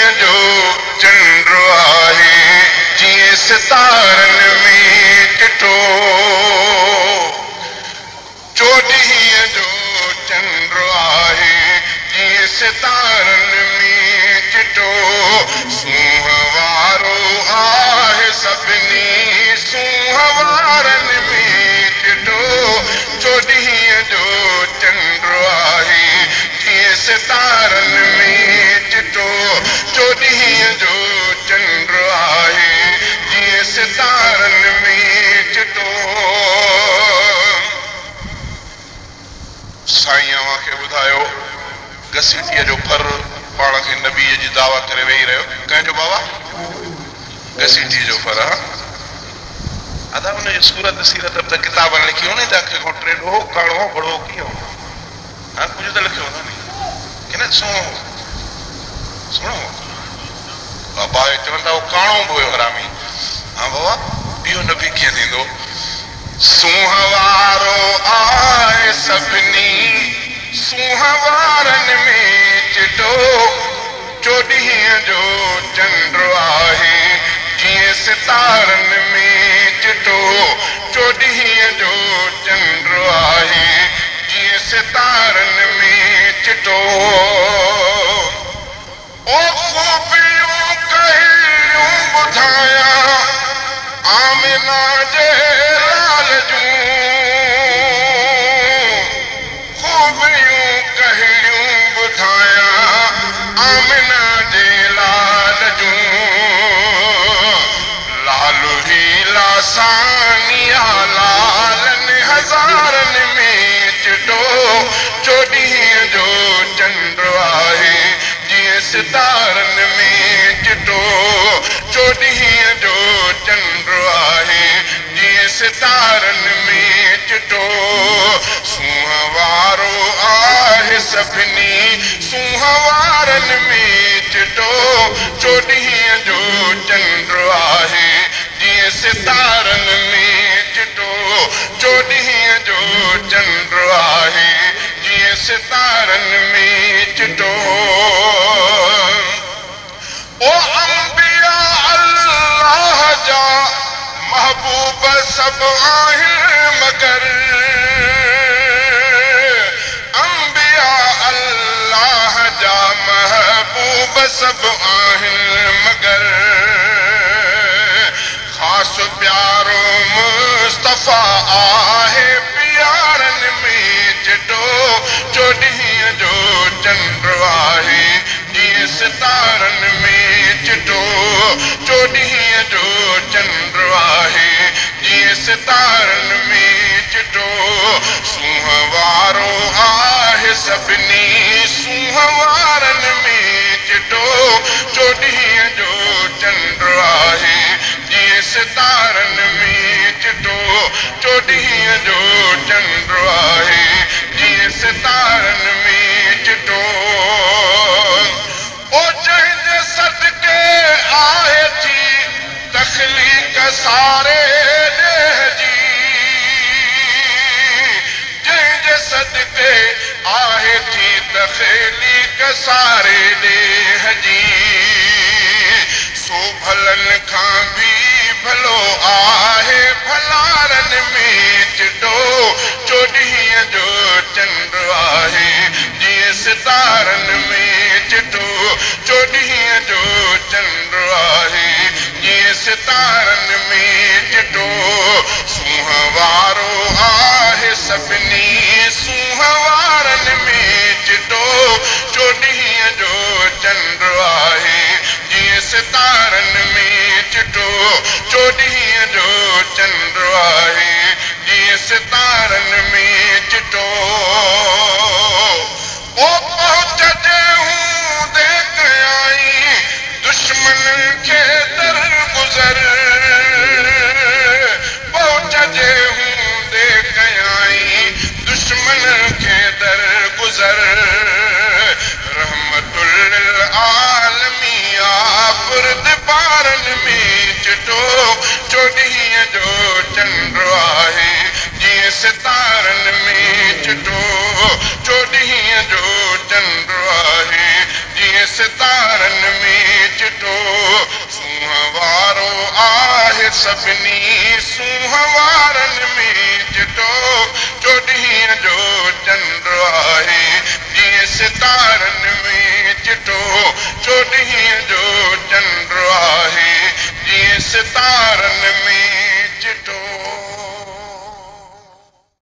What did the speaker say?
चोॾींहं जो चंड आहे जीअं सितारनि में चिटो चोॾींहं जो चंड आहे जीअं सितारनि में चिटो सूंहं वारो आहे सभिनी सूंहं वारनि में चिटो चोॾींहं जो चंड आहे जीअं सितारनि में चिटो चोॾींहं जो चंड आहे जीअं सितारनि में चिटो साईं अव्हांखे ॿुधायो घसीटीअ जो फर पाण खे नबीअ जी दावा करे वेही रहियो कंहिंजो बाबा घसीटीअ जो फर अदा हुनजी सूरत सीरत त किताबनि लिखी हुन अखि खां टेढो काणो बड़ो कीअं हा कुझु त लिखियो न की न सुणो बाबा चवनि था उहो काणो बि हुयो हरामी हा बाबा इहो नबी कीअं थींदो सूंहं वारो आहे सभिनी सूंहं वारनि में चिटो चोॾींहं जो चंड आहे जीअं सितारनि में चिटो चोॾींहं जो चंड आहे जीअं सितारनि में चिटो ओ खूबियूं कहिड़ियूं ॿुधायां आमिना जे लाल जूं खूबियूं कहिड़ियूं ॿुधायां आमिना जे लाल जूं लालू ही लासानिया लालनि हज़ारनि में चिटो चोॾींहं जो चंड आहे जीअं सितारनि में चिटो चोॾींहं जो चंड आहे जीअं सितारनि में चिटो सूंहं वारो आहे सभिनी सूंहं वारनि में चिटो चोॾींहं जो चंड आहे जीअं सितारनि में चिटो चोॾींहं जो चंड आहे जीअं सितारनि में चिटो ओ अंबिया अल्लाह जा महबूब सभु आहिनि मगर अंबिया अल्लाह जा महबूब सभु आहिनि मगर ख़ासि प्यारो मुस्तफ़ा आहे प्यारनि में चिटो चोॾींहं जो चंड आहे जीअं सितारनि में चिटो चोॾींहं जो चंड आहे जीअं सितारनि में चिटो सूंहं वारो आहे सभिनी सूंहं वारनि में चिटो चोॾींहं जो चंड आहे जीअं सितारनि में चिटो चोॾींहं जो चंड आहे जीअं सितारनि में चिटो ओ जंहिंजे सदके आहे थी तख़लीक़ सारे ॾेह जी जंहिंजे सदके आहे थी तख़लीक़ सारे ॾेह जी सो भलनि खां बि भलो आहे भलारनि में चिटो चोॾींहं जो चंड आहे जीअं सितारनि में चिटो चोॾींहं जो चंड आहे जीअं सितारनि में चिटो सूंहं वारो आहे सभिनी सूंहं वारनि में चिटो चोॾींहं जो चंड आहे जीअं सितारनि में चिटो चोॾींहं जो चंड आहे जीअं सितारनि में चिटो ओ पहुचजे हूंदे कयाई दुश्मन खे दर गुज़र पहुचजे हूंदे कयाई दुश्मन खे दर गुज़र रहमतुल लिल आलमीन बुरदबारनि में चिटो चोॾींहं जो चंड आहे जीअं सितारनि में चिटो चोॾींहं जो चंड आहे जीअं सितारन में चिटो सूंह वारो आहे सभिनी सूंह वारन में चिटो चोॾींहं जो चंड आहे जीअं सितारन में चिटो चोॾींहं जो चंड आहे जीअं सितारन में चिटो